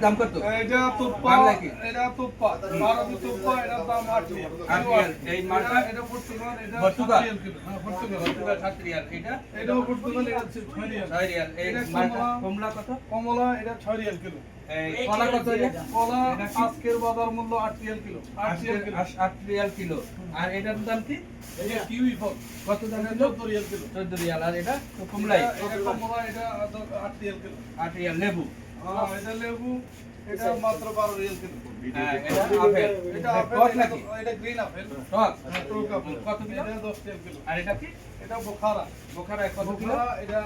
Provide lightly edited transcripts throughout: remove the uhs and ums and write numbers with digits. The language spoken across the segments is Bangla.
দাম কত? এটা তুপ্পা, বাংলা কি? এটা তুপ্পা, ভারতীয় তুপ্পা, এটার দাম 8 রিয়াল। 8 রিয়াল। এই মালটা এটা পর্তুগাল, এটা পর্তুগাল? 7 Real kilo. হ্যাঁ, পর্তুগাল। Portugal 7 Real. এটা এটাও পর্তুগাল, এটা 6 রিয়াল। 6 রিয়াল। এই এটা মালটা কমলা। কমলা কত? কমলা, এটা 6 রিয়াল কিলো। এই কলা কত এটা? কলা এটা কি? আজকের বাজার মূল্য 8 রিয়াল কিলো। 8 রিয়াল কিলো। 8 রিয়াল কিলো। আর এটার দাম কি? এটা কিউই ফল, কত দাম এটা ছিল? 14 রিয়াল কিলো। 14 রিয়াল। আর এটা তো কমলাই এটা কমলা, এটা 8 রিয়াল কিলো। 8 রিয়াল। লেবু এটা লেবু, এটা মাত্র 12 রিয়াল কিলো। হ্যাঁ, এটা আপেল। এটা আপেল, টক নাকি? এটা গ্রিন আপেল। টক? হ্যাঁ, টক আপেল। কত কিলো? এটা 10 রিয়াল কিলো। আর এটা কি? এটা বোখারা। বোখারা কত কিলো? বোখারা, এটা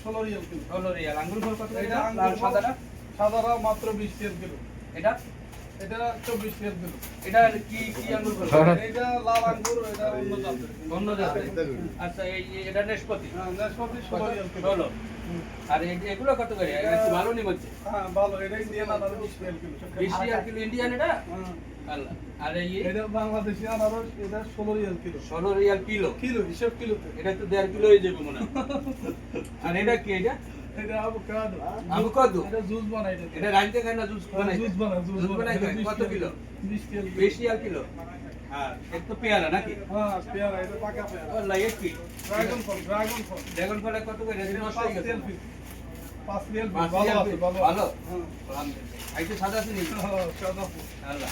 16 রিয়াল কিলো। 16 রিয়াল। আঙ্গুর ফল কত? এটা এটা আঙ্গুর লাল ফল। সাদাটা? সাদারা মাত্র 20 রিয়াল কিলো। এটা এটা 24 রিয়াল কিলো। এটা কি কি আঙ্গুর ফল? এটা লাল আঙ্গুর, এটা অন্য জাতের। অন্য জাতের। আচ্ছা, এই এটা নাশপাতি হ্যাঁ, নাশপাতি 16 রিয়াল কিলো। 16। আর এগুলো কত করে? একটু ভালো নিব হচ্ছে। হ্যাঁ, ভালো। এটা ইন্ডিয়ান আনারস 20 Real kilo. 20 Real kilo Indian এটা? হ্যাঁ। আল্লাহ। আর এই এটা বাংলাদেশি আনারস, এটা 16 Real kilo. 16 Real kilo. Kilo, হিসাব কিলোতে। এটা তো 1.5 কিলো হয়ে যাবে মনে হয়। আর এটা কি? এটা এটা আভোকাডো। আভোকাডো? এটা জুস বানাই এটা। এটা রাইতে খায় না জুস বানাই? জুস বানাই, জুস বানাই খায়। কত kilo? 20 Real kilo. 20 Real kilo. হ্যাঁ, একটু পেয়ারা নাকি? হ্যাঁ, পেয়ারা, এটা পাকা পেয়ারা। আল্লাহ, এ কি? ড্রাগন ফল, ড্রাগন ফল। ড্রাগন ফলে কত করে? এটা নষ্ট হয়ে 5 গেছে। Real piece. 5 Real piece. 5 ভালো রিয়াল আছে, পিস। ভালো। ভালো? হ্যাঁ। আলহামদুলিল্লাহ। আইতে সাদা আছে নি? হ্যাঁ, সাদা ফুল। আল্লাহ।